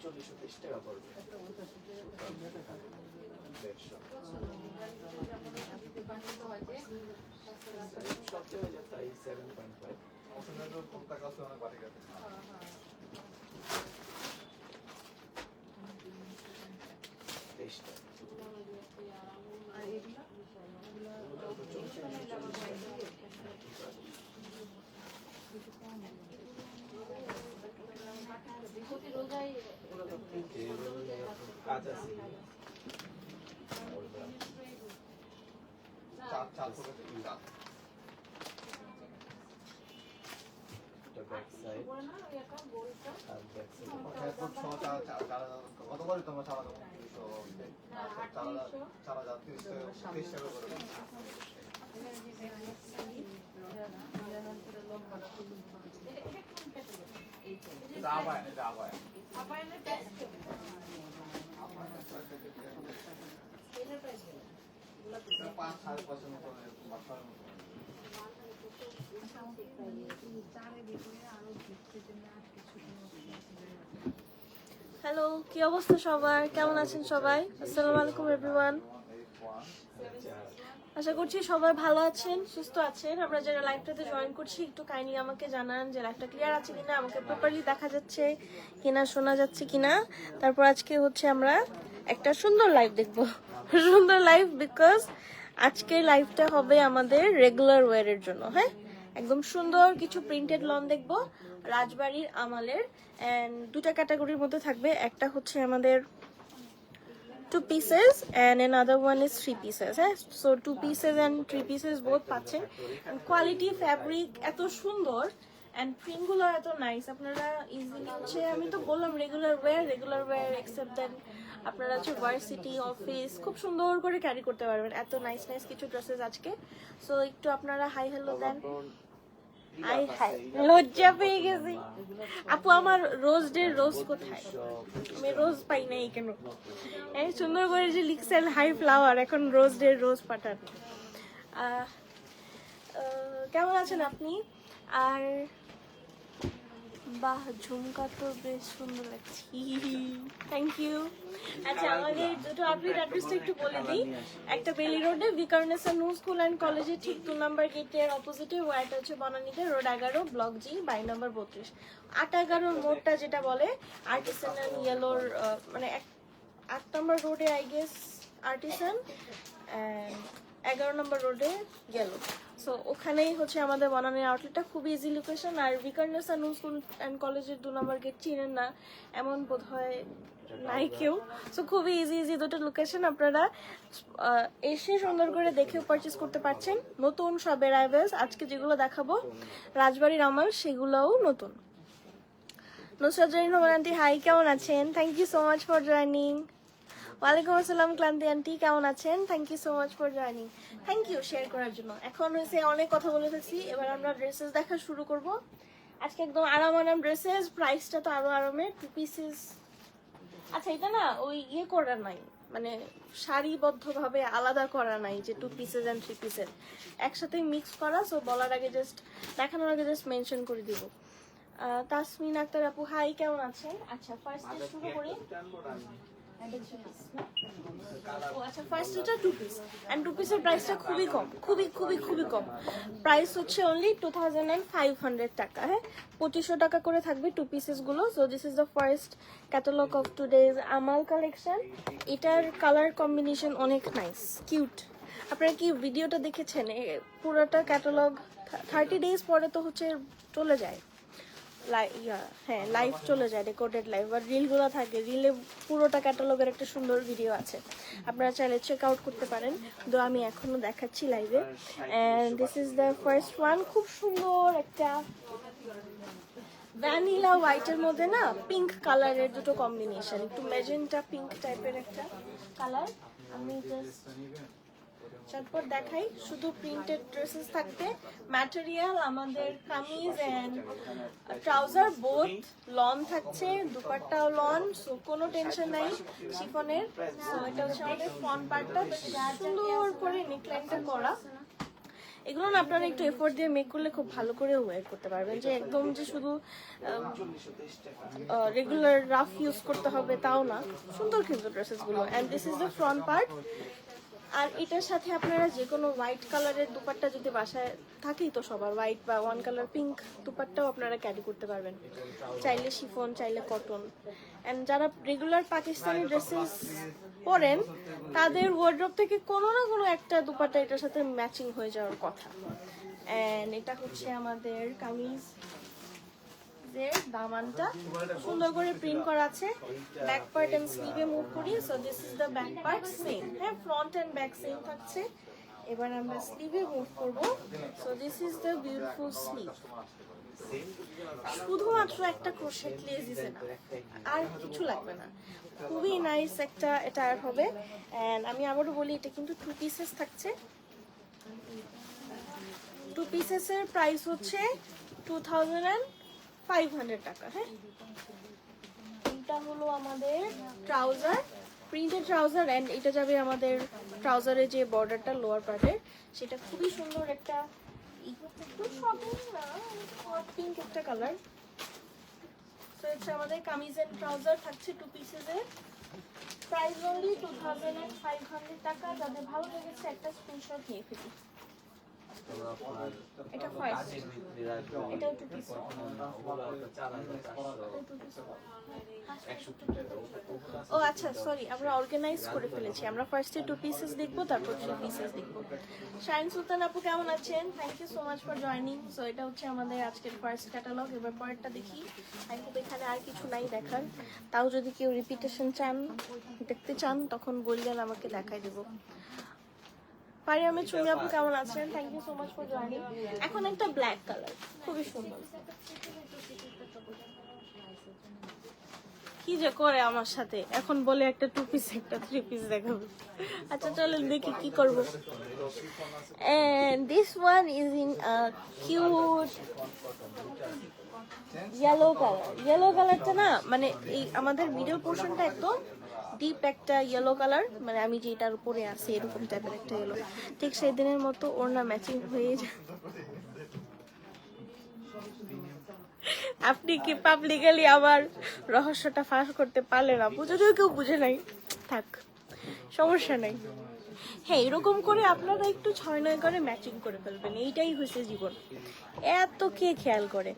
40-30 টাকা পড়বে। 150 সবচেয়ে হয়ে যায় তাই 7.5 কাজ আছে ব্যাক সাইড আর ব্যাক হ্যালো, কি অবস্থা সবার? কেমন আছেন সবাই? আসসালামু আলাইকুম এভরিওয়ান। আশা করছি সবাই ভালো আছেন, সুস্থ আছেন। আমরা যারা লাইভটাতে জয়েন করছি একটু কাইন্ডলি আমাকে জানান যে লাইভটা ক্লিয়ার আছে কিনা, আমাকে প্রপারলি দেখা যাচ্ছে কিনা, শোনা যাচ্ছে কিনা। তারপর আজকে হচ্ছে আমরা একটা সুন্দর লাইভ দেখবো, সুন্দর লাইভ, বিকজ আজকের লাইভটা হবে আমাদের রেগুলার ওয়্যারের জন্য। হ্যাঁ, একদম সুন্দর কিছু প্রিন্টেড লন দেখবো রাজবাড়ির আমালের। এন্ড দুটা ক্যাটাগরির মধ্যে থাকবে, একটা হচ্ছে আমাদের 2 pieces and another one is 3 pieces. So 2 pieces and 3 pieces both পাচ্ছেন। and quality fabric এত সুন্দর and print গুলো এত নাইস, আপনারা ইজিলি হচ্ছে, আমি তো বললাম রেগুলার ওয়্যার এক্সেপ্ট দেন আপনারা হচ্ছে ভার্সিটি, অফিস খুব সুন্দর করে ক্যারি করতে পারবেন। এত নাইস কিছু ড্রেসেস আজকে। সো একটু আপনারা হাই হ্যালো দেন। আই হাই, লজ্জা পেয়ে গেছি আপু। আমার রোজ ডে রোজ কোথায়? আমি রোজ পাই নাই কেন? এই সুন্দর করে যে লিখছেন হাই ফ্লাওয়ার, এখন রোজ ডে রোজ পাঠান। কেমন আছেন আপনি? আর বাহ, ঝুমকা তো বেশ সুন্দর লাগছে, থ্যাংক ইউ। আচ্ছা, আমাদের দুটো আউটলেট অ্যাড্রেসটা একটু বলে দিই। একটা বেলি রোডে ভিকারুননিসা নূন স্কুল অ্যান্ড কলেজের ঠিক 2 নম্বর গেটের অপোজিটে, ওয়াইটা হচ্ছে বনানীতে রোড 11 ব্লক জি 22 নম্বর 32। 8-11 মোড়টা যেটা বলে আর্টিসান ইয়েলোর, মানে 8 নম্বর রোডে আই গেস আর্টিসান, 11 নম্বর রোডে গেলো। সো ওখানেই হচ্ছে আমাদের বনানীর আউটলেটটা, খুব ইজি লোকেশন। আর ভিকারুননিসা নূন স্কুল অ্যান্ড কলেজের 2 নম্বর গেট চিনেন না এমন বোধ হয় নাই কেউ। সো খুবই ইজি দুটো লোকেশন, আপনারা এসে সুন্দর করে দেখেও পারচেস করতে পারছেন। নতুন সব অ্যারাইভেলস আজকে যেগুলো দেখাবো রাজবাড়ির আমাল, সেগুলোও নতুন। নুসরাত জারিন রহমান আন্টি, হাই, কেমন আছেন? Thank you so much for joining. ওয়ালাইকুম আসসালাম ক্লান্তি আন্টি, কেমন আছেন? Thank you so much for joining. Thank you share করার জন্য। এখন হয়েছে অনেক কথা বলে ফেলছি, এবার আমরা ড্রেসেস দেখা শুরু করব। আজকে একদম আরাম ড্রেসেস, প্রাইসটা তো আরো আরামের। 2 পিসেস, আচ্ছা এটা না ওই ইয়ে করা নাই, মানে সারিবদ্ধভাবে আলাদা করা নাই যে 2 পিসেস এন্ড 3 পিসেস একসাথে মিক্স করা। সো বলার আগে জাস্ট, দেখানোর আগে জাস্ট মেনশন করে দিব। তাসমিন আক্তার আপু, হাই, কেমন আছেন? আচ্ছা, ফার্স্টে শুরু করি। আচ্ছা, ফার্স্ট এটা 2 পিস, এন্ড 2 পিসের প্রাইসটা খুবই কম, খুবই কম। প্রাইস হচ্ছে অনলি 2500 টাকা। হ্যাঁ, 2500 টাকা করে থাকবে 2 পিসেস গুলো। So this is the first catalogue of today's Amal collection. এটার কালার কম্বিনেশন অনেক নাইস, কিউট। আপনারা কি ভিডিওটা দেখেছেন? পুরোটা ক্যাটালগ 30 ডেজ পরে তো হচ্ছে চলে যায়, হ্যাঁ লাইভ চলে যায়, রেকর্ডেড লাইভ। আর রিলগুলো থাকে, রিলে পুরোটা ক্যাটালগের একটা সুন্দর ভিডিও আছে, আপনারা চাইলে চেক আউট করতে পারেন। তো আমি এখনো দেখাচ্ছি লাইভে। And this is the first one. খুব সুন্দর একটা ভ্যানিলা হোয়াইটের মধ্যে না পিঙ্ক কালারের দুটো কম্বিনেশন, একটু ম্যাজেন্টা পিঙ্ক টাইপের একটা কালার। আমি জাস্ট চটপট দেখাই। শুধু প্রিন্টেড ড্রেসেস থাকবে, ম্যাটেরিয়াল আমাদের kameez and trouser both lawn থাকছে, দুপাট্টাও লন। সো কোনো টেনশন নাই শিফনের। সো এটা হচ্ছে আমাদের ফ্রন্ট পার্টটা, সুন্দর করে নেকলাইনটা করা। এগুলো না আপনারা একটু এফোর্ট দিয়ে মেক করলে খুব ভালো করে ওয়্যার করতে পারবেন, যে একদম যে শুধু রেগুলার রাফ ইউজ করতে হবে তাও না, সুন্দর কিন্তু ড্রেসেসগুলো। And this is the front part. আর এটার সাথে আপনারা যে কোনো হোয়াইট কালারের দুপাট্টা যদি বাসায় থাকেই তো সবার, হোয়াইট বা ওয়ান কালার পিঙ্ক দুপাট্টাও আপনারা ক্যারি করতে পারবেন, চাইলে শিফন, চাইলে কটন। অ্যান্ড যারা রেগুলার পাকিস্তানি ড্রেসেস পরেন তাদের ওয়ার্ড্রপ থেকে কোনো না কোনো একটা দুপাট্টা এটার সাথে ম্যাচিং হয়ে যাওয়ার কথা। অ্যান্ড এটা হচ্ছে আমাদের কামিজ, দামানটা সুন্দর করে প্রিন্ট করা আছে, ব্যাক পার্ট এন্ড স্লিভে মুভ করি। So this is the back part, same, হ্যাঁ ফ্রন্ট এন্ড ব্যাক সেম থাকছে। এবার আমরা স্লিভে মুভ করব। So this is the beautiful sleeve, শুধুমাত্র একটা ক্রোশেট লেস দিছে না, আর কিছু লাগবে না, খুবই নাইস একটা এটা হবে। এন্ড আমি আবারও বলি এটা কিন্তু 2 পিসেস থাকছে। 2 পিসেসের প্রাইস হচ্ছে 2500 টাকা। হ্যাঁ, এটা হলো আমাদের ট্রাউজার, প্রিন্টেড ট্রাউজার। এন্ড এটা যাবে আমাদের ট্রাউজারের যে বর্ডারটা লোয়ার পার্টের, সেটা খুবই সুন্দর একটা পিঙ্ক একটা কালার। তো হচ্ছে আমাদের কামিজ এন্ড ট্রাউজার থাকছে 2 পিসেসের, প্রাইস অনলি 2500 টাকা। যাদের ভালো লেগেছে একটা স্ক্রিনশট নিয়ে ফেলি। এটা ফার্স্ট, এটাও 2 পিস। ও আচ্ছা সরি, আমরা অর্গানাইজ করে ফেলেছি। আমরা ফার্স্টে 2 পিসেস দেখবো, তারপর 3 পিসেস দেখবো। শাইন সুলতান আপু কেমন আছেন? Thank you so much for joining. So এটা হচ্ছে আমাদের আজকের ফার্স্ট ক্যাটালগ। এবার পরেরটা দেখি। আই হোপ এখানে আর কিছু নাই দেখার, তাও যদি কেউ রিপিটেশন চান, দেখতে চান, তখন বললেন আমাকে দেখাই দেবো। পারিয়ামে চুমি আপু কেমন আছেন? Thank you so much for joining. এখন একটা ব্ল্যাক কালার, খুবই সুন্দর। কি যে করে আমার সাথে, এখন বলে একটা 2 পিস একটা 3 পিস দেখাবো। আচ্ছা চলেন দেখি কি করব। And this one is in cute yellow colour. Yellow কালারটা না মানে এই আমাদের মিডল পোর্শনটা একদম ডিপ একটা ইয়েলো কালার, মানে আমি যেটার উপরে আছি এরকম টাইপের একটা ইয়েলো, ঠিক সেই দিনের মতো ওড়না ম্যাচিং হয়ে যায়। আপনি কি পাবলিকলি আবার রহস্যটা ফাঁস করতে পারলেন আপু? যদিও কেউ বুঝে নাই, থাক, সমস্যা নাই। হ্যাঁ, এরকম করে আপনারা একটু 6-9 করে ম্যাচিং করে ফেলবেন, এইটাই হয়েছে জীবন। এত কে খেয়াল করে?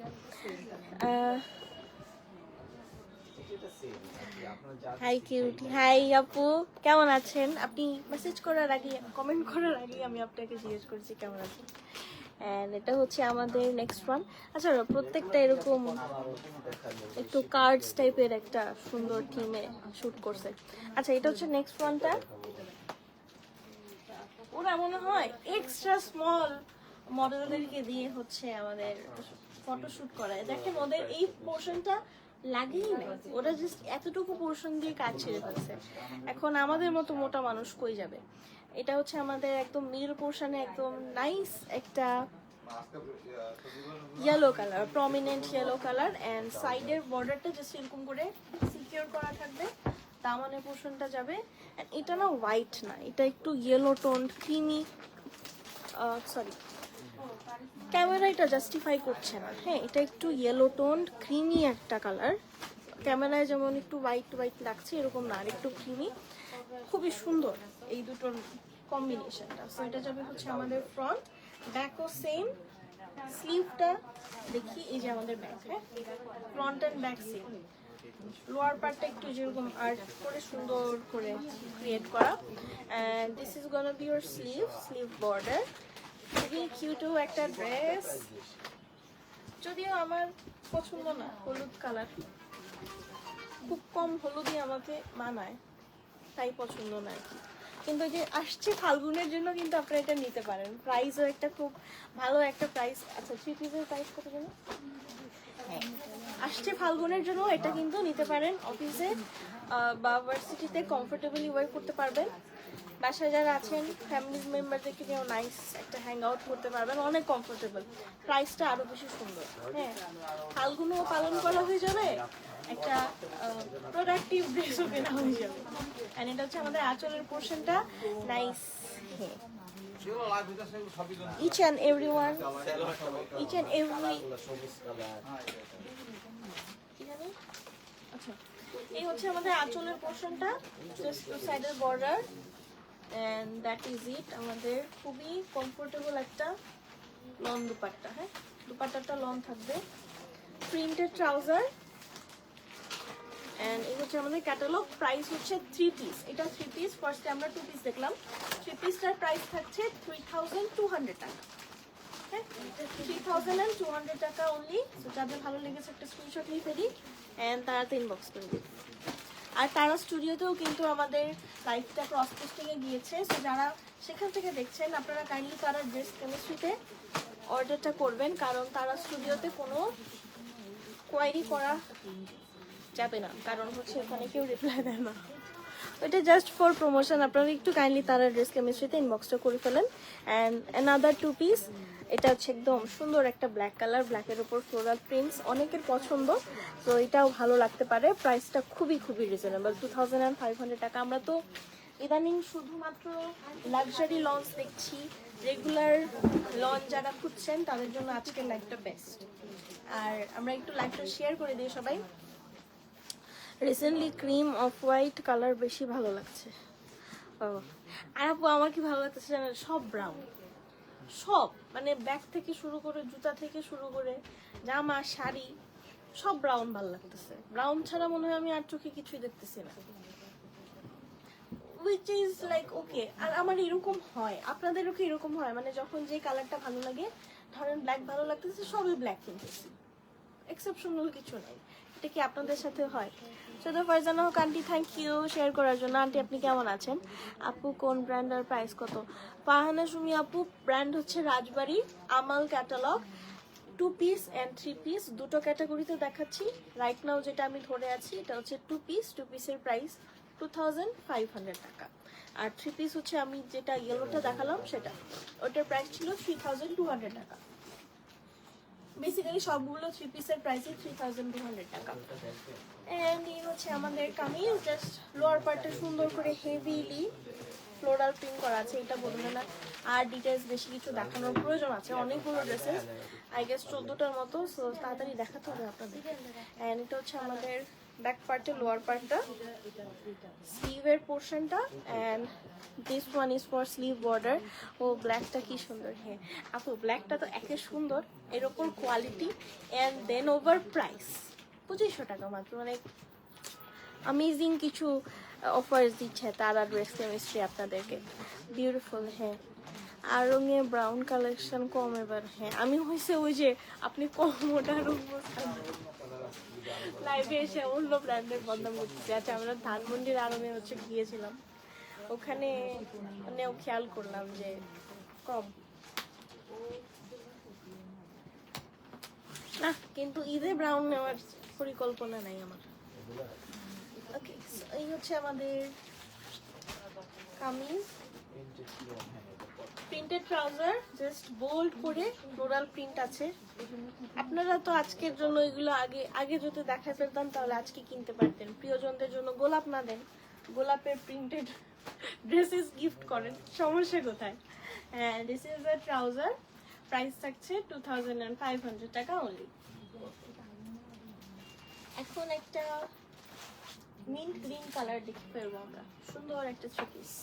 হাই কিউটি, হাই আপু কেমন আছেন? আপনি মেসেজ করার আগে, কমেন্ট করার আগে আমি আপনাকে জিজ্ঞেস করছি কেমন আছেন। এন্ড এটা হচ্ছে আমাদের নেক্সট ওয়ান। আচ্ছা প্রত্যেকটা এরকম একটু কার্ডস টাইপের একটা সুন্দর থিমে শুট করছে। আচ্ছা এটা হচ্ছে নেক্সট ওয়ানটা। ওরা মনে হয় এক্সট্রা স্মল মডেলদেরকে দিয়ে হচ্ছে আমাদের ফটোশুট করায়। দেখেন ওদের এই পোর্শনটা লাগেই না, ওরা জাস্ট এতটুকু পোর্শন দিয়ে কাজ ছেড়ে ফেলছে। এখন আমাদের মতো মোটা মানুষ কই যাবে? এটা হচ্ছে আমাদের একদম মিডল পোর্শনে একদম নাইস একটা yellow colour, prominent yellow colour. And সাইডের বর্ডারটা জাস্ট এরকম করে সিকিউর করা থাকবে, দামানের পোর্শনটা যাবে। এন্ড এটা না হোয়াইট না, এটা একটু yellow tone creamy, sorry camera এটা জাস্টিফাই করছে না। হ্যাঁ, এটা একটু ইয়েলো টোন ক্রিমি একটা কালার, ক্যামেরায় যেমন একটু হোয়াইট হোয়াইট লাগছে এরকম না, আর একটু ক্রিমি, খুবই সুন্দর এই দুটোর কম্বিনেশনটা। সো এটা যাবে হচ্ছে আমাদের ফ্রন্ট, ব্যাকও সেম। স্লিভটা দেখি, এই যে আমাদের ব্যাক, হ্যাঁ front and back same. Lower পার্টটা একটু যেরকম আর্ট করে সুন্দর করে ক্রিয়েট করা। And this is gonna be your sleeve, sleeve border. খুবই কিউট একটা ড্রেস, যদিও আমার পছন্দ না হলুদ কালার, খুব কম হলুদই আমাকে মানায়, তাই পছন্দ না আর কি। কিন্তু যে আসছে ফাল্গুনের জন্য কিন্তু আপনারা এটা নিতে পারেন, প্রাইসও একটা খুব ভালো একটা প্রাইস। আচ্ছা 3 পিসের প্রাইস কত যেন? হ্যাঁ, আসছে ফাল্গুনের জন্য এটা কিন্তু নিতে পারেন। অফিসে বা ভার্সিটিতে কমফোর্টেবলি ওয়ার্ক করতে পারবেন। বাসায় যারা আছেন ফ্যামিলি মেম্বারদেরকে নিয়েও নাইস একটা হ্যাং আউট করতে পারবেন, অনেক কমফোর্টেবল, প্রাইসটা আরো বেশি সুন্দর। হ্যাঁ, ফাল্গুনও পালন করা হয়ে যাবে, একটা প্রোডাক্টিভ ড্রেসও কেনা হয়ে যাবে। অ্যান্ড এটা হচ্ছে আমাদের আঁচলের পোর্শনটা, নাইস। হ্যাঁ, each and everyone, each and every সবুজ কালার কি জানি? আচ্ছা, এই হচ্ছে আমাদের আঁচলের পোর্শনটা, জাস্ট টু সাইডের border, and that is it. আমাদের খুবই কমফোর্টেবল একটা লং দুপাট্টা। হ্যাঁ, দুপাট্টাটা লং থাকবে, প্রিন্টেড ট্রাউজার, এন্ড এই হচ্ছে আমাদের ক্যাটালগ। প্রাইস হচ্ছে 3 পিস, এটা 3 পিস। ফার্স্টে আমরা 2 পিস দেখলাম। 3 পিসটার প্রাইস থাকছে 3200 টাকা। হ্যাঁ, 3200 টাকা অনলি। সো যাদের ভালো লেগেছে একটা স্ক্রিনশট নিয়ে ফেলি এন্ড তাড়াতাড়ি ইনবক্স করে দিন। আর তারা স্টুডিওতেও কিন্তু আমাদের লাইভটা ক্রস পোস্টিংয়ে গিয়েছে। সো যারা সেখান থেকে দেখছেন, আপনারা কাইন্ডলি তারা ড্রেস কেমিস্ট্রিতে অর্ডারটা করবেন, কারণ তারা স্টুডিওতে কোনো কোয়ারি করা যাবে না, কারণ হচ্ছে এখানে কেউ রিপ্লাই দেয় না। এটা জাস্ট ফর প্রমোশন। আপনারা একটু কাইন্ডলি তারা ড্রেস কেমিস্ট্রিতে ইনবক্সটা করে ফেলেন। অ্যান্ড অ্যানাদার 2 পিস, এটা হচ্ছে একদম সুন্দর একটা ব্ল্যাক কালার, ব্ল্যাকের উপর ফ্লোরাল প্রিন্টস, অনেকের পছন্দ। তো এটাও ভালো লাগতে পারে। প্রাইসটা খুবই খুবই রিজনেবল, 2500 টাকা। আমরা তো ইদানিং শুধুমাত্র লাক্সারি লঞ্চ দেখছি। রেগুলার লঞ্চ যারা খুঁজছেন তাদের জন্য আজকের লাইভটা বেস্ট। আর আমরা একটু লাইভটা শেয়ার করে দিই সবাই। Recently cream off white colour বেশি ভালো লাগছে। আর আপু আমার কি ভালো লাগতেছে জানেন? সব ব্রাউন, সব মানে ব্যাগ থেকে শুরু করে, জুতা থেকে শুরু করে, জামা, শাড়ি, সব ব্রাউন ভালো লাগতেছে। ব্রাউন ছাড়া মনে হয় আমি আর চোখে কিছুই দেখতেছি না, উইচ ইজ লাইক ওকে। আর আমার এরকম হয়, আপনাদেরও কি এরকম হয়? মানে যখন যে কালারটা ভালো লাগে, ধরেন ব্ল্যাক ভালো লাগতেছে, সবই ব্ল্যাক কিনতেছি, এক্সেপশনাল কিছু নেই। এটা কি আপনাদের সাথে হয়? শুধু ফারজানা হোক আন্টি, থ্যাংক ইউ শেয়ার করার জন্য। আন্টি আপনি কেমন আছেন? আপু কোন ব্র্যান্ড আর প্রাইস কত? ফারহানা সুমি আপু, ব্র্যান্ড হচ্ছে রাজবাড়ি, আমাল ক্যাটালগ। 2 পিস অ্যান্ড 3 পিস দুটো ক্যাটাগরিতে দেখাচ্ছি রাইট নাও। যেটা আমি ধরে আছি এটা হচ্ছে 2 পিস। 2 পিসের প্রাইস 2500 টাকা। আর 3 পিস হচ্ছে আমি যেটা ইয়েলোটা দেখালাম সেটা, ওটার প্রাইস ছিল 3200 টাকা। বেসিক্যালি সবগুলো 3 পিসের প্রাইসই 3200 টাকা। এন্ড এই হচ্ছে আমাদের কামিজ, জাস্ট লোয়ার পার্টটা সুন্দর করে হেভিলি ফ্লোরাল প্রিন্ট করা আছে, এটা বলবে না। আর ডিটেলস বেশি কিছু দেখানোর প্রয়োজন আছে, অনেকগুলো ড্রেসেস, আই গেস 14টার মতো। সো তাড়াতাড়ি দেখাতে হবে আপনাদের। এন্ড এটা হচ্ছে আমাদের ব্যাক পার্টে, লোয়ার পার্টটা, স্লিভের পোর্শনটা, and this one is for sleeve border. ও ব্ল্যাকটা কি সুন্দর। হ্যাঁ আপু, ব্ল্যাকটা তো একে সুন্দর, এর ওপর quality, and then over price 2500 টাকা মাত্র। মানে অ্যামেজিং কিছু অফার্স দিচ্ছে তারা ড্রেস কেমিস্ট্রি আপনাদেরকে। বিউটিফুল। হ্যাঁ, আর রঙে ব্রাউন কালেকশন কম এবার। হ্যাঁ, আমি হয়েছে ওই যে আপনি কম ওটা লাইভে এসে অন্য ব্র্যান্ডের বদনাম করতেছি। আচ্ছা, আমরা ধানমন্ডির আরমে হচ্ছে গিয়েছিলাম, ওখানে মানেও খেয়াল করলাম যে কম না, কিন্তু ঈদে ব্রাউন নেওয়ার পরিকল্পনা নাই আমার। ওকে, এই হচ্ছে আমাদের kameez, printed trouser, just bold করে ফ্লোরাল প্রিন্ট আছে। আপনারা তো আজকের জন্য এগুলো আগে আগে যদি দেখায় ফেলতাম তাহলে আজকে কিনতে পারতেন। প্রিয়জনদের জন্য গোলাপ না দেন, গোলাপের প্রিন্টেড ড্রেসেস গিফট করেন, সমস্যা কোথায়? হ্যাঁ, this is the trouser, price থাকছে 2500 টাকা অনলি। এখন একটা মিন্ট গ্রিন কালার দেখতে পারবো আমরা, সুন্দর একটা 3 পিস।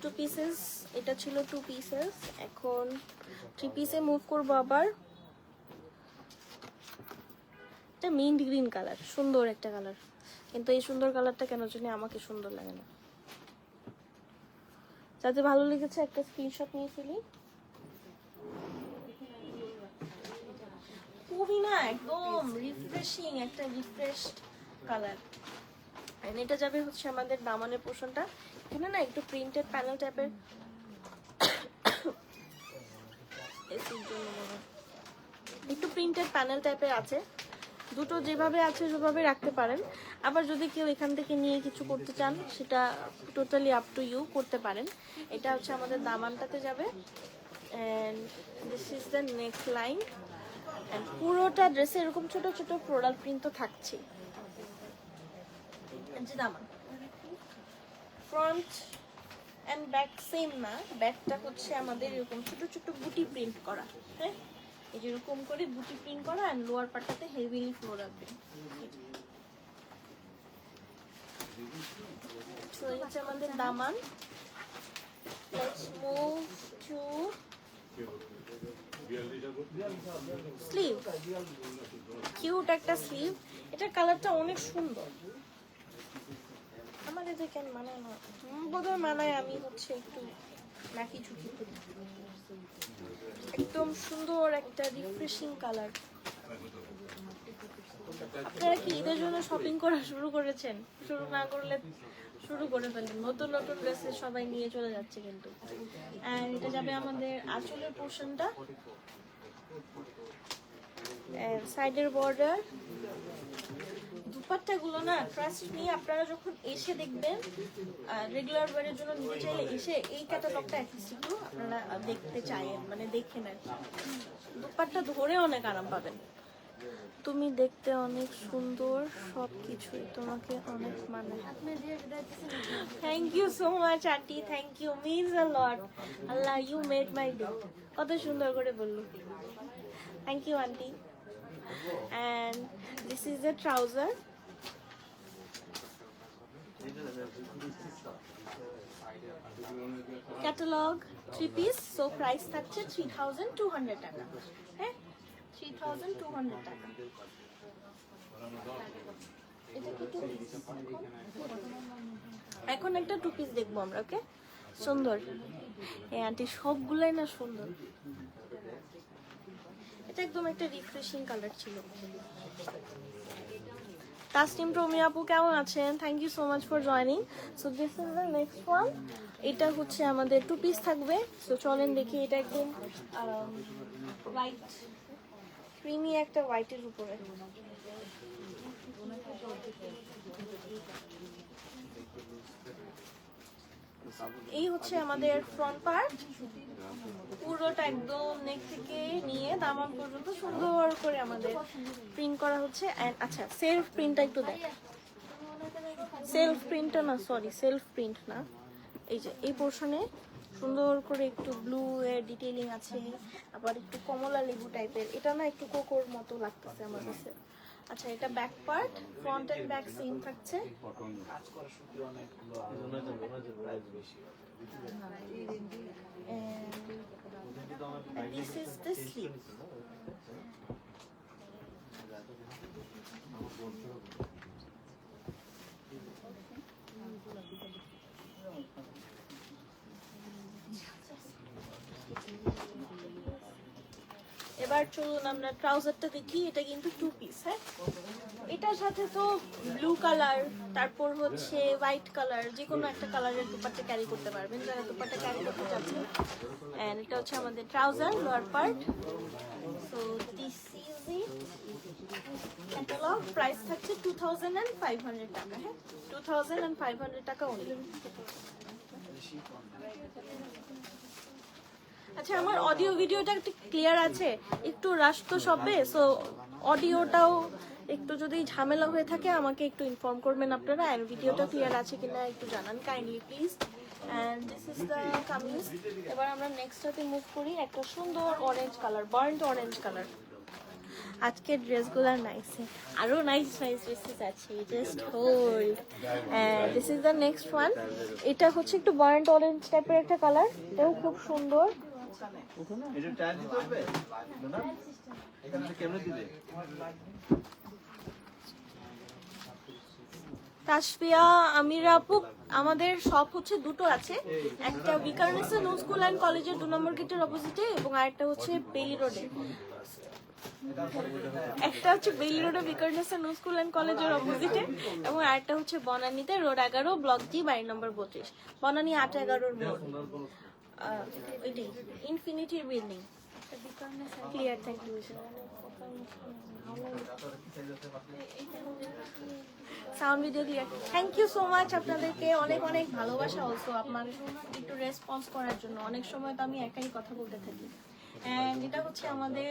2 পিসেস, এটা ছিল 2 পিসেস, এখন 3 পিসে মুভ করবো আবার। এটা মিন্ট গ্রিন কালার, সুন্দর একটা কালার, কিন্তু এই সুন্দর কালারটা কেন জানি আমাকে সুন্দর লাগে না। যাতে ভালো লেগেছে একটা স্ক্রিনশট নিয়ে ফেলি। খুবই না একদম রিফ্রেশিং একটা রিফ্রেশড কালার। এন্ড এটা যাবে হচ্ছে আমাদের দামানের পোর্শনটা, এখানে না একটু প্রিন্টেড প্যানেল টাইপের, একটু প্রিন্টেড প্যানেল টাইপের আছে। দুটো যেভাবে আছে সেভাবে রাখতে পারেন। আবার যদি কেউ এখান থেকে নিয়ে কিছু করতে চান সেটা টোটালি আপ টু ইউ, করতে পারেন। এটা হচ্ছে আমাদের দামানটাতে যাবে, and this is the neck line. And পুরোটা ড্রেসে এরকম ছোট ছোট ফ্লোরাল প্রিন্ট তো থাকছে। দামান ফ্রন্ট এন্ড ব্যাক সেম না, ব্যাকটা হচ্ছে আমাদের এরকম ছোট ছোট বুটি প্রিন্ট করা, হ্যাঁ এই যে এরকম করে বুটি প্রিন্ট করা এন্ড লোয়ার পার্টটাতে হেভিলি ফ্লোরাল প্রিন্ট। সো এই হচ্ছে আমাদের দামান। Let's move to sleeve. Cute একটা স্লিভ, এটার কালারটা অনেক সুন্দর। আমার এটা কেন মানায় না, বোধহয় মানায়, আমি হচ্ছে একটু নাকি ঝুঁকি করি। একদম সুন্দর একটা রিফ্রেশিং কালার। আপনারা কি ঈদের জন্য শপিং করা শুরু করেছেন? শুরু না করলে শুরু করে ফেলেন, নতুন নতুন ড্রেসে সবাই নিয়ে চলে যাচ্ছে কিন্তু। এন্ড এটা যাবে আমাদের আঁচলের পোর্শনটা, সাইডের বর্ডার। দুপাট্টাগুলো না ট্রাস্ট মি, আপনারা যখন এসে দেখবেন, রেগুলার ওয়ারের জন্য নিতে চাইলে এসে এই ক্যাটালগটা অ্যাটলিস্ট একটু আপনারা দেখতে চাইেন, মানে দেখে নেন। দুপাট্টা ধরে অনেক আরাম পাবেন। তুমি দেখতে অনেক সুন্দর, সব কিছুই তোমাকে অনেক মানায়। Thank you so much aunty, thank you, means a lot. Allah, you made my day. কত সুন্দর করে বললো, thank you aunty. And this is the trouser. Catalog 3 piece, so price থাকছে 3200 টাকা। হ্যাঁ 3200 টাকা। এটা কি টু পিস? এখন একটা টু পিস দেখবো আমরা। ওকে, সুন্দর। এই আন্টি সবগুলাই না সুন্দর। এটা একদম একটা রিফ্রেশিং কালার ছিল। তাসনিম প্রমি আপু কেমন আছেন? Thank you so much for joining. So this is the next one. এটা হচ্ছে আমাদের টু পিস থাকবে। সো চলেন দেখি। এটা একদম হোয়াইট, ক্রিমি একটা হোয়াইটের উপরে। এই হচ্ছে আমাদের ফ্রন্ট পার্ট, পুরোটা একদম নেক থেকে নিয়ে দামান পর্যন্ত সুন্দর করে আমাদের প্রিন্ট করা হচ্ছে। আচ্ছা, সেলফ প্রিন্টটা একটু দেখ। সেলফ প্রিন্টটা না, সরি সেলফ প্রিন্ট না, এই যে এই পোর্শনে সুন্দর করে একটু ব্লু এর ডিটেইলিং আছে, আবার একটু কমলা লেবু টাইপের। এটা না একটু কোকোর মতো লাগতেছে আমার কাছে। আচ্ছা, এটা back part, front and back same থাকছে। And this is the sleeve. এবার চলুন আমরা ট্রাউজারটা দেখি। এটা কিন্তু টু পিস। হ্যাঁ, এটার সাথে তো ব্লু কালার, তারপর হচ্ছে হোয়াইট কালার, যে কোনো একটা কালারের দুপাট্টা ক্যারি করতে পারবেন যারা দুপাট্টা ক্যারি করতে চাচ্ছেন। এন্ড এটা হচ্ছে আমাদের trouser lower part. So this is it. Catalogue price থাকছে 2500 টাকা। হ্যাঁ, 2500 টাকা অনলি। আচ্ছা, আমার অডিও ভিডিওটা একটু ক্লিয়ার আছে? একটু রাশ তো সবে, সো অডিওটাও একটু যদি ঝামেলা হয়ে থাকে আমাকে একটু ইনফর্ম করবেন আপনারা। এন্ড ভিডিওটা ক্লিয়ার আছে কিনা একটু জানান kindly please. And this is the kameez. এবার আমরা নেক্সটটাতে মুভ করি। একটা সুন্দর orange colour, burnt orange colour. আজকের ড্রেসগুলো নাইস, আরো নাইস নাইস ড্রেসেস আছে, just hold. And this is the next one. এটা হচ্ছে একটু বার্ন্ট অরেঞ্জ টাইপের একটা কালার, এটাও খুব সুন্দর। এটা টায়ার দিতে হবে না, এখানে ক্যামেরা দিলে। তাসফিয়া আমিরা আপু, আমাদের শপ হচ্ছে দুটো আছে, একটা বিকারনেসা নিউ স্কুল অ্যান্ড কলেজের 2 নম্বর গেটের অপোজিটে, এবং আরেকটা হচ্ছে বেলি রোডে। একটা হচ্ছে বেলি রোডে বিকারনেসা নিউ স্কুল অ্যান্ড কলেজের অপোজিটে, এবং আরেকটা হচ্ছে বনানীতে রোড 11 ব্লক জি বাড়ি নম্বর 32, বনানী 8-11 মোড়, ওইটাই ইনফিনিটির building. Clear, thank you. Sound video clear, thank you so much. আপনাদেরকে অনেক অনেক ভালোবাসা অলসো আপনার একটু রেসপন্স করার জন্য। অনেক সময় তো আমি একাই কথা বলতে থাকি। এন্ড এটা হচ্ছে আমাদের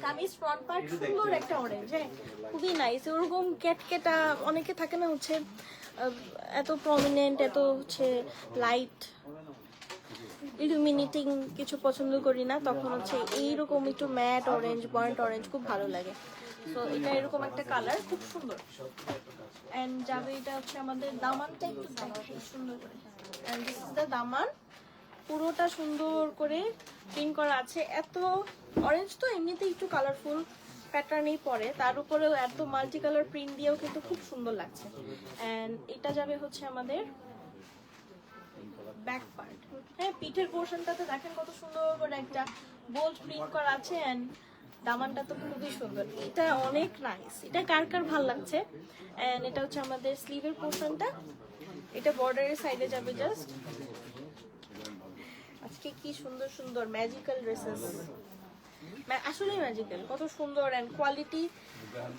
কামিজ ফ্রন্ট পার্ট, সুন্দর একটা অরেঞ্জ। হ্যাঁ, খুবই নাইস। ওরকম ক্যাটকেটা অনেকে থাকে না, হচ্ছে এত প্রমিনেন্ট, এত হচ্ছে লাইট ইলুমিনেটিং কিছু পছন্দ করি না, তখন হচ্ছে এইরকম একটু ম্যাট অরেঞ্জ, বার্ন্ট অরেঞ্জ খুব ভালো লাগে। সো এটা এরকম একটা কালার, খুব সুন্দর। এন্ড যাবে এটা হচ্ছে আমাদের দামানটা একটু দেখাই সুন্দর করে। এন্ড দিস ইজ দ্য দামান, পুরোটা সুন্দর করে প্রিন্ট করা আছে। এত অরেঞ্জ তো এমনিতেই একটু কালারফুল প্যাটার্নেই পরে, তার উপরেও এত মাল্টি কালার প্রিন্ট দিয়েও কিন্তু খুব সুন্দর লাগছে। এন্ড এটা যাবে হচ্ছে আমাদের ব্যাক পার্ট। হ্যাঁ, পিঠের পোর্শনটাতে দেখেন কত সুন্দর করে একটা বোল্ড প্রিন্ট করা আছে। এন্ড দামানটা তো খুবই সুন্দর, এটা অনেক নাইস। এটা কার কার ভাল লাগছে। এন্ড এটা হচ্ছে আমাদের স্লিভের পোর্শনটা, এটা বর্ডারের সাইডে যাবে জাস্ট। আজকে কি সুন্দর সুন্দর ম্যাজিক্যাল ড্রেসেস, আসলে ম্যাজিক্যাল, কত সুন্দর। এন্ড কোয়ালিটি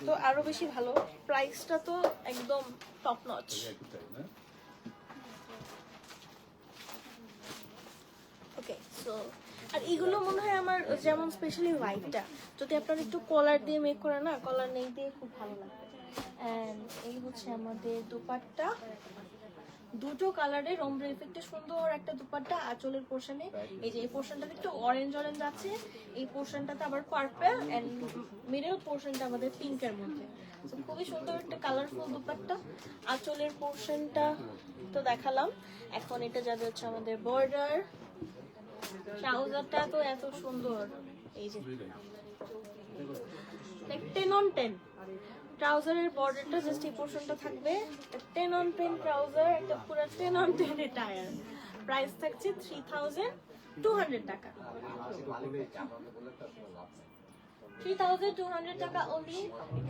তো আরো বেশি ভালো, প্রাইসটা তো একদম টপ নচ। ওকে, সো আর এগুলো মনে হয় আমার, যেমন স্পেশালি হোয়াইটটা যদি আপনারা একটু কলার দিয়ে মেক করে না, কলার নেই দিয়ে খুব ভালো লাগবে। এন্ড এই হচ্ছে আমাদের দুপাট্টা, দুটো কালারের ওমব্রে ইফেক্টে সুন্দর একটা দুপাট্টা। আঁচলের পোর্শনে এই যে এই পোর্শনটাতে একটু অরেঞ্জ অরেঞ্জ আছে, এই পোর্শনটাতে আবার পার্পল, এন্ড মিডল পোর্শনটা আমাদের পিঙ্কের মধ্যে। তো খুবই সুন্দর একটা কালারফুল দুপাট্টা। আঁচলের পোর্শনটা তো দেখালাম, এখন এটা যাবে হচ্ছে আমাদের বর্ডার। ট্রাউজারটা তো এত সুন্দর, এই যে 10 on 10 ট্রাউজারের বর্ডারটা, জাস্ট এই পোর্শনটা থাকবে। 10 on 10 ট্রাউজার, একটা পুরো 10 on 10 এর টায়ার। প্রাইস থাকছে 3200 টাকা, 3200 টাকা অনলি।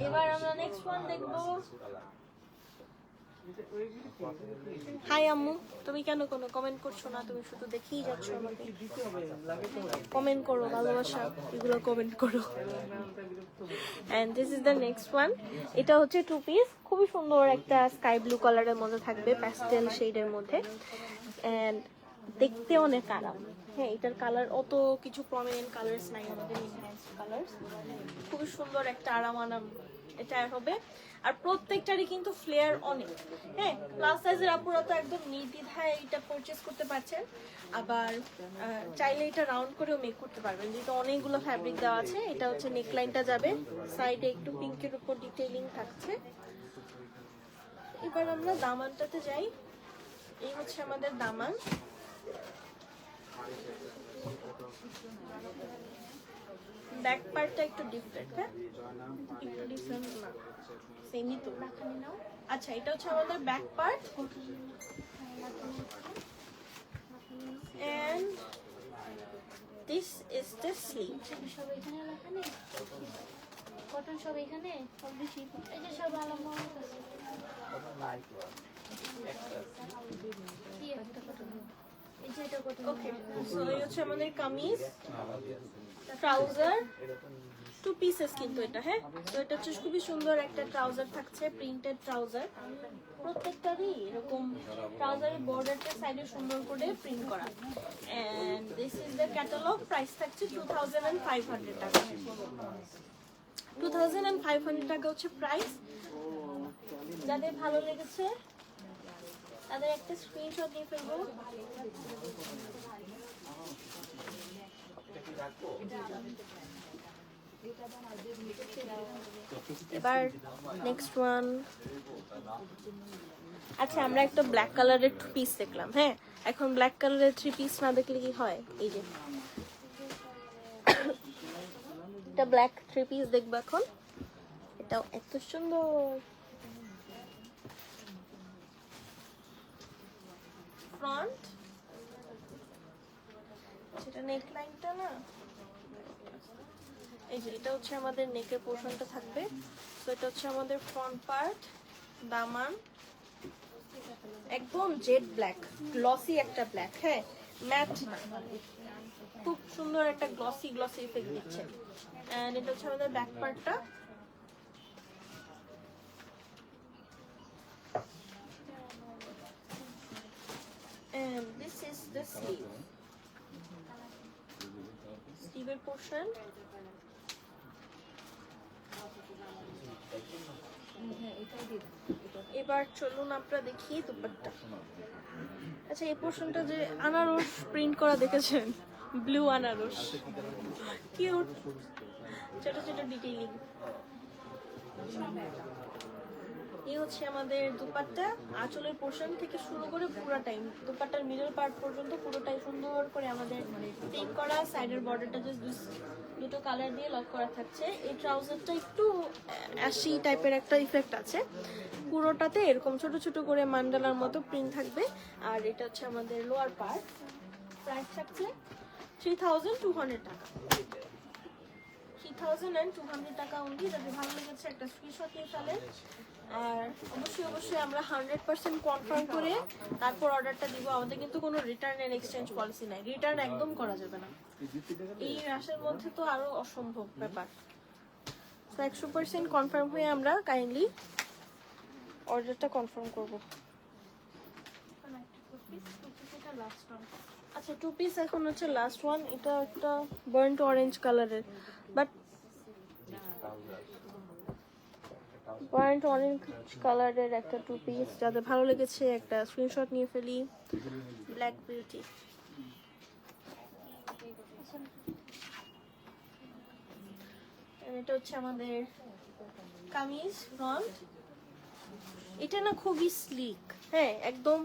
এবার আমরা নেক্সট ওয়ান দেখবো। হাই আম্মু, তুমি কেন কোনো কমেন্ট করছো না? তুমি শুধু দেখেই যাচ্ছ আমাকে। কমেন্ট করো, ভালোবাসা এগুলো কমেন্ট করো। And this is the next one. এটা হচ্ছে টু পিস, খুবই সুন্দর একটা স্কাই ব্লু কালারের মধ্যে থাকবে, প্যাস্টেল শেডের মধ্যে। এন্ড দেখতে অনেক আরাম। হ্যাঁ, এটার কালার অত কিছু প্রমিনেন্ট কালার্স নাই, আমাদের এনহ্যান্সড কালার্স। খুবই সুন্দর একটা আরাম এটা হবে। আর প্রত্যেকটারই কিন্তু ফ্লেয়ার অনেক। হ্যাঁ, প্লাস সাইজের আপুরা তো একদম নির্দ্বিধায় এটা পারচেজ করতে পারছেন। আবার চাইলে এটা রাউন্ড করেও মেক করতে পারবেন, যেহেতু অনেকগুলো ফ্যাব্রিক দেওয়া আছে। এটা হচ্ছে নেকলাইনটা যাবে, সাইডে একটু পিঙ্কের উপর ডিটেইলিং থাকছে। এবার আমরা দামানটাতে যাই। এই হচ্ছে আমাদের দামান। ব্যাক পার্টটা একটু ডিফারেন্ট। হ্যাঁ, একটু ডিফারেন্ট না, সেমই তো। আচ্ছা, এটা হচ্ছে আমাদের back part. And this is the sleeve. সব এখানে লেখা নেই, কটন সব এখানে, সব বেশি এই যে সব আলাম এই যে এটা কটন। ওকে, সো এই হচ্ছে আমাদের কামিজ, ট্রাউজার, টু পিসেস কিন্তু এটা। হ্যাঁ, তো এটা হচ্ছে খুবই সুন্দর একটা ট্রাউজার থাকছে, প্রিন্টেড ট্রাউজার। প্রত্যেকটারই এরকম ট্রাউজারের বর্ডারটা সাইডে সুন্দর করে প্রিন্ট করা। And this is the catalogue. Price থাকছে 2500 টাকা। 2500 টাকা হচ্ছে প্রাইস। যাদের ভালো লেগেছে তাদের একটা স্ক্রিনশট নিয়ে ফেলবো। এবার নেক্সট ওয়ান। আচ্ছা, আমরা একটা ব্ল্যাক কালারের টু পিস দেখলাম। হ্যাঁ, এখন ব্ল্যাক কালারের থ্রি পিস না দেখলে কি হয়? এই যে এটা ব্ল্যাক থ্রি পিস দেখবো এখন। এটাও এত সুন্দর। ফ্রন্ট, সেটা নেক লাইনটা না, এই যে এটা হচ্ছে আমাদের নেকের পোর্শনটা থাকবে। তো এটা হচ্ছে আমাদের ফ্রন্ট পার্ট। দামান একদম জেড ব্ল্যাক, গ্লসি একটা ব্ল্যাক। হ্যাঁ, ম্যাট না, খুব সুন্দর একটা গ্লসি গ্লসি ইফেক্ট দিচ্ছে। এন্ড এটা হচ্ছে আমাদের ব্যাক পার্টটা। And this is the sleeve. Sleeve portion. এবার চলুন আমরা দেখি দুপাট্টা। আচ্ছা এই পোর্শনটা যে আনারস প্রিন্ট করা দেখেছেন, ব্লু আনারস, কিউট, ছোট ছোট ডিটেইলিং। এই হচ্ছে আমাদের দুপাট্টা। আঁচলের পোর্শন থেকে শুরু করে পুরোটাই দুপাট্টার মিডল পার্ট পর্যন্ত পুরোটাই সুন্দর করে আমাদের প্রিন্ট করা। সাইডের বর্ডারটা জাস্ট দুটো কালার দিয়ে লক করা থাকছে। এই ট্রাউজারটা একটু অ্যাশি টাইপের একটা ইফেক্ট আছে, পুরোটাতে এরকম ছোট ছোট করে মান্ডালার মতো প্রিন্ট থাকবে। আর এটা হচ্ছে আমাদের লোয়ার পার্ট। প্রাইস থাকছে 3200 টাকা, 3200 টাকা অনলি। যাদের ভালো লেগেছে একটা স্ক্রিনশট নিয়ে ফেলেন। আর অবশ্যই আমরা 100% কনফার্ম করে তারপর অর্ডারটা দিব। আমাদের কিন্তু কোনো রিটার্ন এন্ড এক্সচেঞ্জ পলিসি নাই, রিটার্ন একদম করা যাবে না। এই মাসের মধ্যে তো আরো অসম্ভব ব্যাপার। তো 100% কনফার্ম হয়ে আমরা কাইন্ডলি অর্ডারটা কনফার্ম করব। আচ্ছা টু পিস এখন হচ্ছে লাস্ট ওয়ান। এটা একটা বার্ন্ট অরেঞ্জ কালারের, বাট বার্ন্ট অরেঞ্জ কালারের একটা টু পিস। যাদের ভালো লেগেছে একটা স্ক্রিনশট নিয়ে ফেলি। Black beauty. এটা হচ্ছে আমাদের কামিজ ফ্রন্ট। এটা না খুবই স্লিক, হ্যাঁ একদম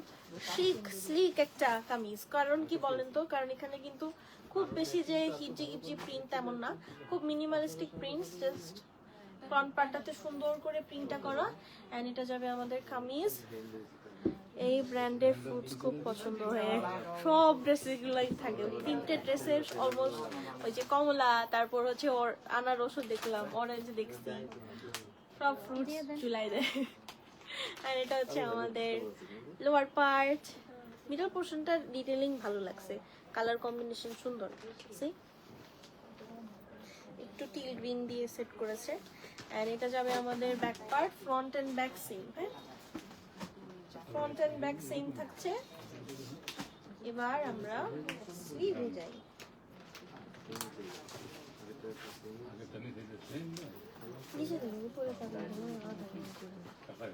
শিক স্লিক একটা কামিজ। কারণ কি বলেন তো, কারণ এখানে কিন্তু খুব বেশি যে হিপজি হিপজি প্রিন্ট তেমন না, খুব মিনিমালিস্টিক প্রিন্টস। জাস্ট ফ্রন্ট পার্টটাতে সুন্দর করে প্রিন্টটা করা। এন্ড এটা যাবে আমাদের কামিজ। এই ব্র্যান্ডের ফ্রুটস খুব পছন্দ হয়, সব ড্রেসগুলাই থাকে। প্রিন্টেড ড্রেসের অলমোস্ট ওই যে কমলা, তারপর হচ্ছে আনারসও দেখলাম, অরেঞ্জ দেখছি, সব ফ্রুটস ঝুলাই দেয়। আর এটা হচ্ছে আমাদের লোয়ার পার্ট। মিডল পোর্শনটা ডিটেইলিং ভালো লাগছে, কালার কম্বিনেশন সুন্দর। সি একটু টিল গ্রিন দিয়ে সেট করেছে। এন্ড এটা যাবে আমাদের back part. Front and back same, হ্যাঁ ফ্রন্ট এন্ড ব্যাক সেম থাকছে। এবার আমরা স্লিভে যাই। নিচে দিন উপরে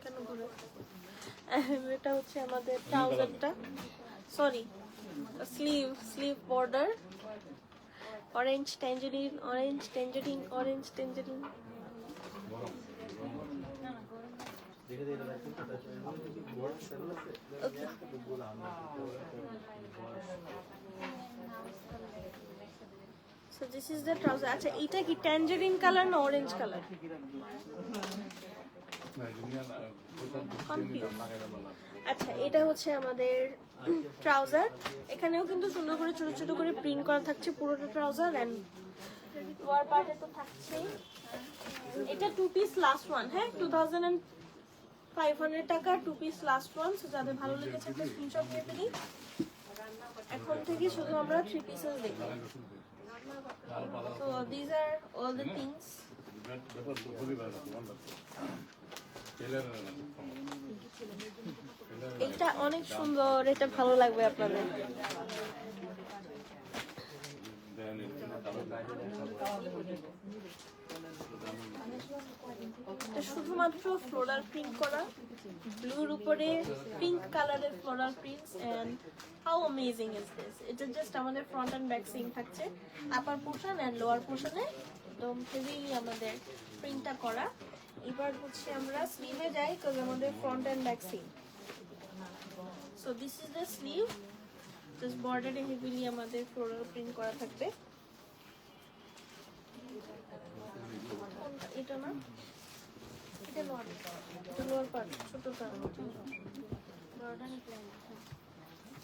কেন করে? এটা হচ্ছে আমাদের ট্রাউজারটা, sorry sleeve border. Orange tangerine, orange tangerine, orange tangerine. So this is the trouser. আচ্ছা এটা কি ট্যাঞ্জারিন কালার না অরেঞ্জ কালার? আচ্ছা এটা হচ্ছে আমাদের ট্রাউজার। এখানেও কিন্তু সুন্দর করে ছোট ছোট করে প্রিন্ট করা থাকছে পুরোটা ট্রাউজার। এন্ড লোয়ার পার্টে তো থাকছে। এটা টু পিস লাস্ট ওয়ান, হ্যাঁ 2500 টাকা two piece last one. So যাদের ভালো লেগেছে একটা স্ক্রিনশট নিয়ে ফেলি। এখন থেকে শুধু আমরা থ্রি পিসেস দেখব। So these are all the things. এটা অনেক সুন্দর, এটা ভালো লাগবে আপনাদের। এটা শুধুমাত্র ফ্লোরাল প্রিন্ট করা, ব্লুর উপরে পিঙ্ক কালারের floral prints. And how amazing is this! এটা জাস্ট আমাদের ফ্রন্ট এন্ড ব্যাক সেম থাকছে। আপার পোর্শন এন্ড লোয়ার পোর্শনে একদম হেভি আমাদের প্রিন্টটা করা। এবার হচ্ছে আমরা স্লিভে যাই, কারণ আমাদের front and back same. So this is the sleeve. Just বর্ডারে হেভিলি আমাদের ফ্লোরাল প্রিন্ট করা থাকবে। এটা না, এটা লোয়ার পার্ট ছোটটা।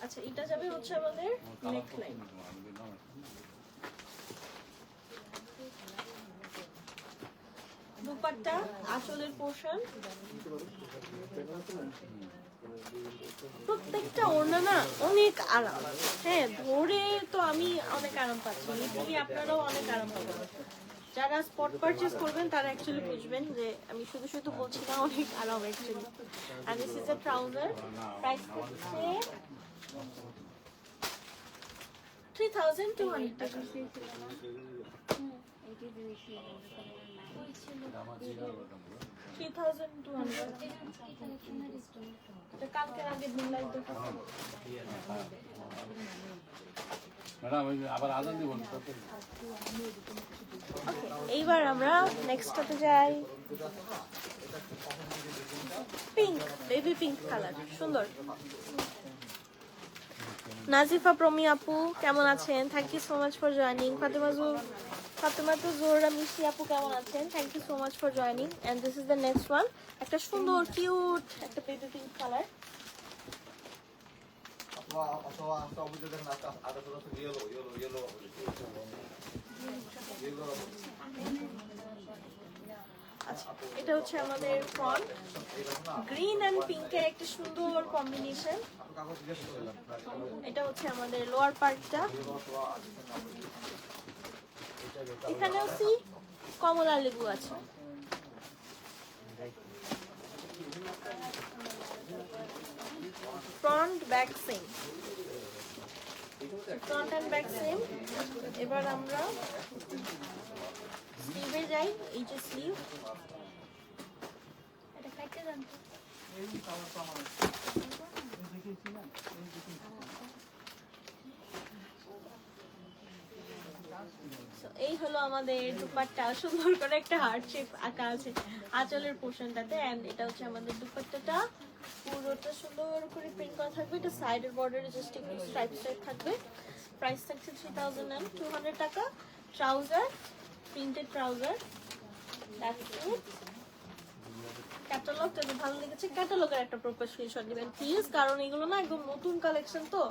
আচ্ছা এটা যাবে হচ্ছে আমাদের নেক লাইন। দুপাট্টা, আঁচলের পোর্শন, প্রত্যেকটা ওড়না না অনেক আরাম। হ্যাঁ ধরে তো আমি অনেক আরাম পাচ্ছি, লিটারালি আপনারাও অনেক আরাম পাবেন। যারা স্পট পারচেজ করবেন তারা অ্যাকচুয়ালি বুঝবেন যে আমি শুধু শুধু বলছি না, অনেক আরাম actually. And this is a trouser. Price হচ্ছে 3200 টাকা। 3200 এটা কালকের আগে দিন লাইভ দেখাচ্ছি। ম্যাডাম ওই আবার আজান দিব না ওকে, এইবার আমরা নেক্সটটাতে যাই। পিঙ্ক, বেবি পিঙ্ক কালার, সুন্দর। নাজিফা প্রমি আপু কেমন আছেন? Thank you so much for joining. Fatema তো জোহরা মিশি আপু কেমন আছেন? Thank you so much for joining. And this is the next one. একটা সুন্দর কিউট একটা বেবি পিঙ্ক কালার। আচ্ছা, এটা হচ্ছে আমাদের ফ্রন্ট, গ্রিন এন্ড পিঙ্কের একটা সুন্দর কম্বিনেশন। এটা হচ্ছে আমাদের লোয়ার পার্টটা। এখানেও সি কমলা লেবু আছে। Front back same, front and back same. এবার আমরা স্লিভে যাই। এই যে স্লিভ, এটা খাইতে জানতো So, এই হলো আমাদের দুপাট্টা। সুন্দর করে একটা হার্ট শেপ আঁকা আছে আঁচলের পোর্শনটাতে। এন্ড এটা হচ্ছে আমাদের দুপাট্টাটা, পুরোটা সুন্দর করে প্রিন্ট করা থাকবে। এটা সাইডের বর্ডারে জাস্ট একটু স্ট্রাইপ স্ট্রাইপ থাকবে। প্রাইস থাকছে 3200 টাকা। Trouser, printed trouser. That's it. Catalogue যদি ভালো লেগেছে ক্যাটালগের একটা প্রপার স্ক্রিনশট দিবেন প্লিজ, কারণ এগুলো না একদম নতুন কালেকশন। তো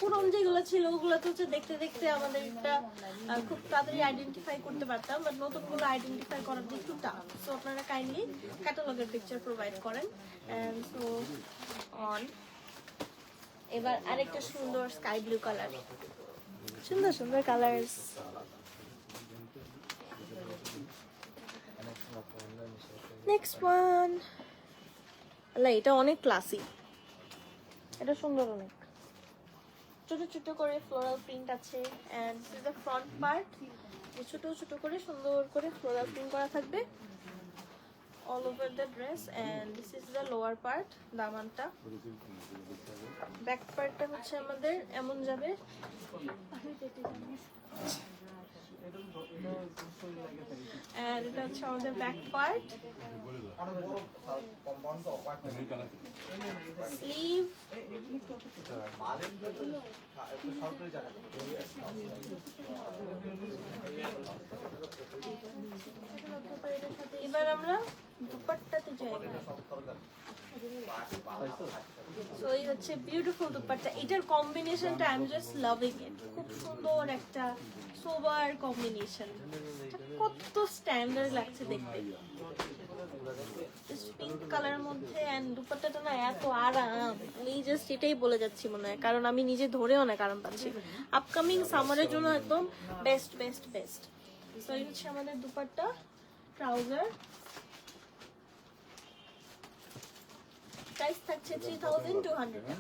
পুরোন যেগুলো ছিল ওগুলো তো হচ্ছে দেখতে দেখতে আমাদের একটা খুব তাড়াতাড়ি আইডেন্টিফাই করতে পারতাম, বাট নতুনগুলো আইডেন্টিফাই করার একটু টাফ। সো আপনারা কাইন্ডলি ক্যাটালগের পিকচার প্রোভাইড করেন। And so on. এবার আরেকটা সুন্দর স্কাই ব্লু কালার, সুন্দর সুন্দর কালার্স। নেক্সট ওয়ান, আল্লাহ এটা অনেক ক্লাসি, এটা সুন্দর, অনেক ছোট ছোট করে ফ্লোরাল প্রিন্ট আছে। And this is the front part, ছোট ছোট করে সুন্দর করে ফ্লোরাল প্রিন্ট করা থাকবে all over the dress. And this is the lower part, দামানটা। ব্যাক পার্টটা হচ্ছে আমাদের এমন যাবে। And এটা হচ্ছে আমাদের ব্যাক পার্ট, স্লিভ, এবার আমরা দুপাট্টাতে যাই। সো এই হচ্ছে বিউটিফুল দুপাট্টা। এটার কম্বিনেশনটা আই এম জাস্ট লাভিং ইট। খুব সুন্দর একটা সোবার কম্বিনেশন, কত স্ট্যান্ডার্ড লাগছে দেখতে। পিঙ্ক কালারের মধ্যে এন্ড দুপাট্টাটা না এত আরাম, আমি জাস্ট এটাই বলে যাচ্ছি মনে হয়, কারণ আমি নিজে ধরে অনেক আরাম পাচ্ছি। আপকামিং সামারের জন্য একদম বেস্ট বেস্ট বেস্ট। সো এই হচ্ছে আমাদের দুপাট্টা, ট্রাউজার। প্রাইস থাকছে 3200 টাকা।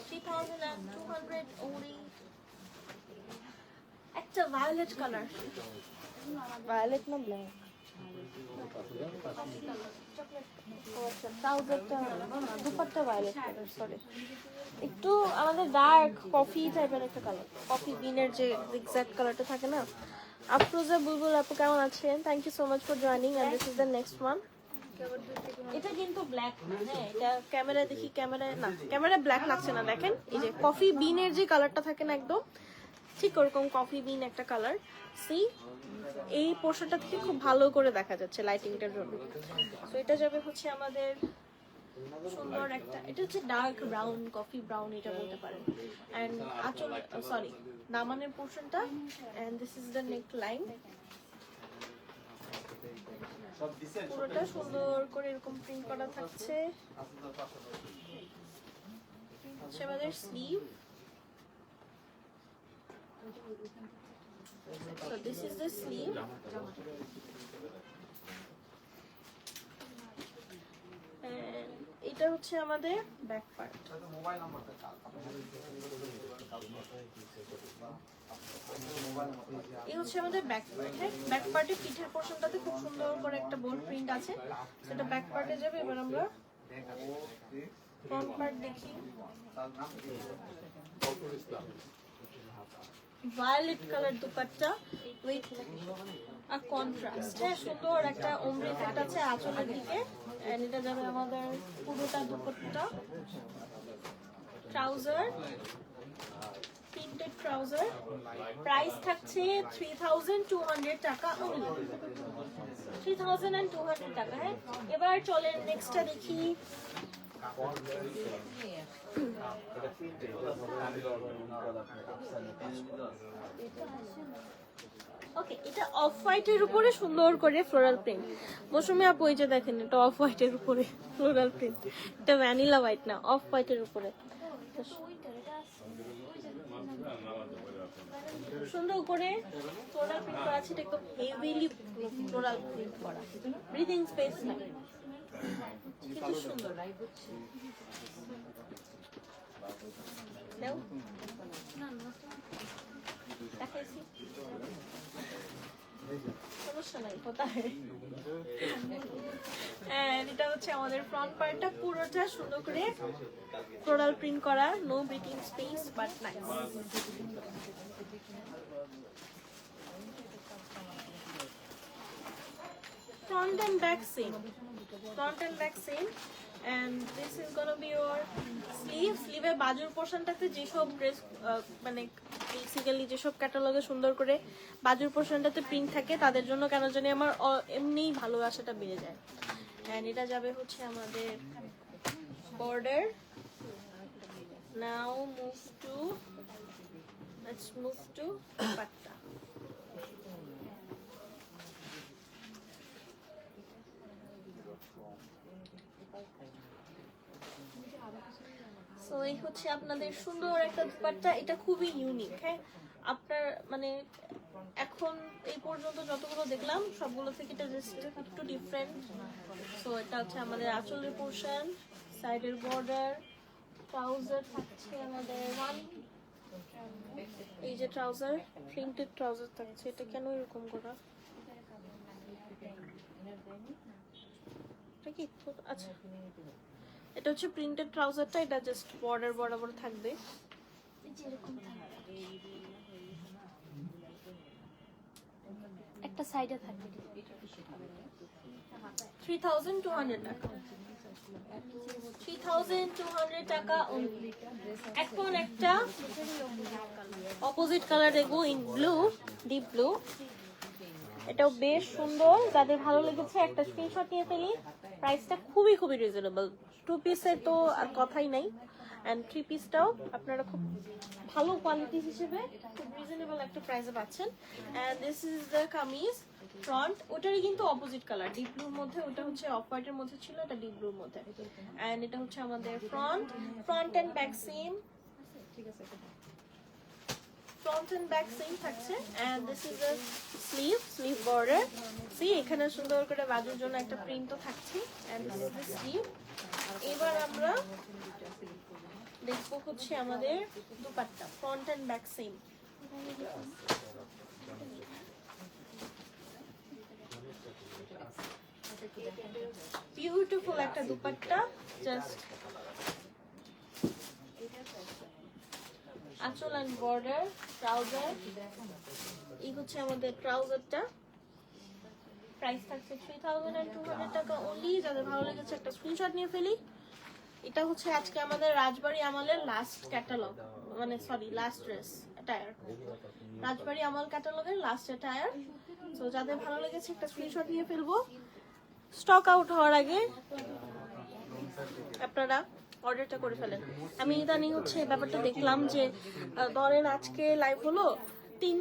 3200 ওরে। একটা ভায়োলেট কালার, ভায়োলেট না ব্ল্যাক, ট্রাউজারটা দুপাট্টা ভায়োলেট কালার, সরি একটু আমাদের ডার্ক কফি টাইপের একটা কালার, কফি বিনের যে এক্সাক্ট কালারটা থাকে না। আফরোজা বুলবুল আপু কেমন আছেন? Thank you so much for joining. And this is the next one. এটা কিন্তু ব্ল্যাক না, হ্যাঁ এটা ক্যামেরা দেখি, ক্যামেরায় না, ক্যামেরা ব্ল্যাক লাগছে না। দেখেন এই যে কফি বিনের যে কালারটা থাকে না একদম ঠিক ওরকম কফি বিন একটা কালার। সি এই পোর্শনটা থেকে খুব ভালো করে দেখা যাচ্ছে লাইটিংটার জন্য। তো এটা যাবে হচ্ছে আমাদের সুন্দর একটা, এটা হচ্ছে ডার্ক ব্রাউন, কফি ব্রাউন এটা বলতে পারেন। এন্ড আঁচল, সরি দামানের পোর্শনটা। And this is the neck line. পুরোটা সুন্দর করে এরকম প্রিন্ট করা থাকছে। আমাদের sleeve. So this is the sleeve. And এটা এটা হচ্ছে আমাদের ব্যাক পার্ট। এই হচ্ছে আমাদের ব্যাক পার্ট। হ্যাঁ, ব্যাক পার্টে পিঠের পোর্শনটাতে খুব সুন্দর করে একটা বোল্ড প্রিন্ট আছে, সেটা ব্যাক পার্টে যাবে। এবার আমরা ফ্রন্ট পার্ট দেখি। Violet colour dupatta with a contrast. হ্যাঁ, সুন্দর একটা ওমরে ইফেক্ট আছে আঁচলের দিকে। এন্ড এটা যাবে আমাদের পুরোটা dupatta. Trouser, printed trouser, price থাকছে 3200 টাকা অনলি, 3200 টাকা। হ্যাঁ, এবার চলেন নেক্সটটা দেখি। ওকে, এটা অফ হোয়াইটের উপরে সুন্দর করে ফ্লোরাল প্রিন্ট। মৌসুমী আপু এই যে দেখেন, এটা অফ হোয়াইটের উপরে ফ্লোরাল প্রিন্ট। এটা ভ্যানিলা হোয়াইট না, অফ হোয়াইটের উপরে সুন্দর করে ফ্লোরাল প্রিন্ট করা আছে। এটা একদম হেভিলি ফ্লোরাল প্রিন্ট করা, ব্রিদিং স্পেস নাই, কিন্তু সুন্দর। দাও দেখাইছি, সমস্যা নাই, হতা হয়। এটা হচ্ছে আমাদের ফ্রন্ট পার্টটা, পুরোটা সুন্দর করে ফ্লোরাল প্রিন্ট করা, no breathing space but nice. Front and back same, front and back same, and this is gonna be your sleeve. Sleeve এর বাজুর পোর্শনটাতে যেসব ড্রেস মানে বেসিক্যালি যেসব ক্যাটালগে সুন্দর করে বাজুর পোর্শনটাতে প্রিন্ট থাকে তাদের জন্য কেন জানি আমার এমনিই ভালোবাসাটা বেড়ে যায়। এন্ড এটা যাবে হচ্ছে আমাদের border. Now let's move to patta. So এই হচ্ছে আপনাদের সুন্দর একটা দুপাট্টা। এটা খুবই ইউনিক। হ্যাঁ, আপনার মানে এখন এই পর্যন্ত যতগুলো দেখলাম সবগুলো থেকে এটা জাস্ট একটু ডিফারেন্ট। সো এটা হচ্ছে আমাদের আঁচলের পোর্শন, সাইডের বর্ডার, ট্রাউজার থাকছে আমাদের এই যে ট্রাউজার, প্রিন্টেড ট্রাউজার থাকছে। এটা কেন এরকম করা? আচ্ছা, এটা হচ্ছে প্রিন্টেড ট্রাউজারটা, এটা জাস্ট বর্ডার বরাবর থাকবে। একটা সাইডে থাকবে। 3200 টাকা, 3200 টাকা only। এখন একটা অপোজিট কালার দেখবো, ইন ব্লু, ডিপ ব্লু। এটাও বেশ সুন্দর, যাদের ভালো লেগেছে একটা স্ক্রিনশট নিয়ে ফেলি। প্রাইসটা খুবই খুবই রিজনেবল, 2 পিসের তো আর কথাই নাই। এন্ড 3 পিসটাও আপনারা খুব ভালো কোয়ালিটি হিসেবে খুব রিজনেবল একটা প্রাইসে পাচ্ছেন। And this is the kameez front. ওটারই কিন্তু অপোজিট কালার, ডিপ ব্লুর মধ্যে, ওটা হচ্ছে অফ হোয়াইটের মধ্যে ছিল, এটা ডিপ ব্লুর মধ্যে। এন্ড এটা হচ্ছে আমাদের front and back same, front and back same থাকছে। and this is a sleeve border. see এখানে সুন্দর করে বাজুর জন্য একটা প্রিন্টও থাকছে। and this is the sleeve। এবার আমরা দেখবো হচ্ছে আমাদের dupatta, front and back same। Beautiful একটা দুপাট্টা, জাস্ট আঁচল এন্ড বর্ডার, ট্রাউজার। এই হচ্ছে আমাদের ট্রাউজারটা, প্রাইস থাকছে 3200 টাকা অনলি। যাদের ভালো লেগেছে একটা স্ক্রিনশট নিয়ে ফেলি। এটা হচ্ছে আজকে আমাদের রাজবাড়ি আমলের লাস্ট ক্যাটালগ, মানে সরি লাস্ট ড্রেস অ্যাটায়ার, রাজবাড়ি আমল ক্যাটালগের লাস্ট অ্যাটায়ার। সো যাদের ভালো লেগেছে একটা স্ক্রিনশট নিয়ে ফেলবো। স্টক আউট হওয়ার আগে আপনারা অর্ডারটা করে ফেলেন। আমি ইদানিং হচ্ছে ব্যাপারটা দেখলাম যে ধরেন আজকে লাইভ হলো 3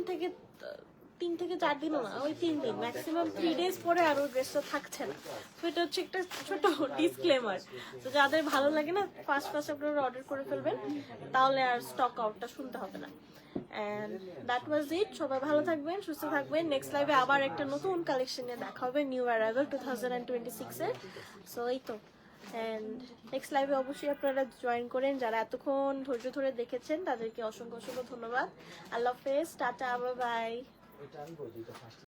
থেকে 4 দিনও না, ওই 3 দিন ম্যাক্সিমাম 3 ডেজ পরে আর ওই ড্রেসটা থাকছে না। তো এটা হচ্ছে একটা ছোট ডিসক্লেমার। তো যাদের ভালো লাগে না ফার্স্ট আপনারা অর্ডার করে ফেলবেন, তাহলে আর স্টক আউটটা শুনতে হবে না। এন্ড দ্যাট ওয়াজ ইট। সবাই ভালো থাকবেন, সুস্থ থাকবেন। নেক্সট লাইভে আবার একটা নতুন কালেকশন নিয়ে দেখা হবে, নিউ অ্যারাইভাল 2026 এর। সো এই তো অ্যান্ড নেক্সট লাইভে অবশ্যই আপনারা জয়েন করেন। যারা এতক্ষণ ধৈর্য ধরে দেখেছেন তাদেরকে অসংখ্য অসংখ্য ধন্যবাদ। আল্লাহ হাফেজ, টাটা, বাই বাই। এটা আমি বলি, এটা ফার্স্ট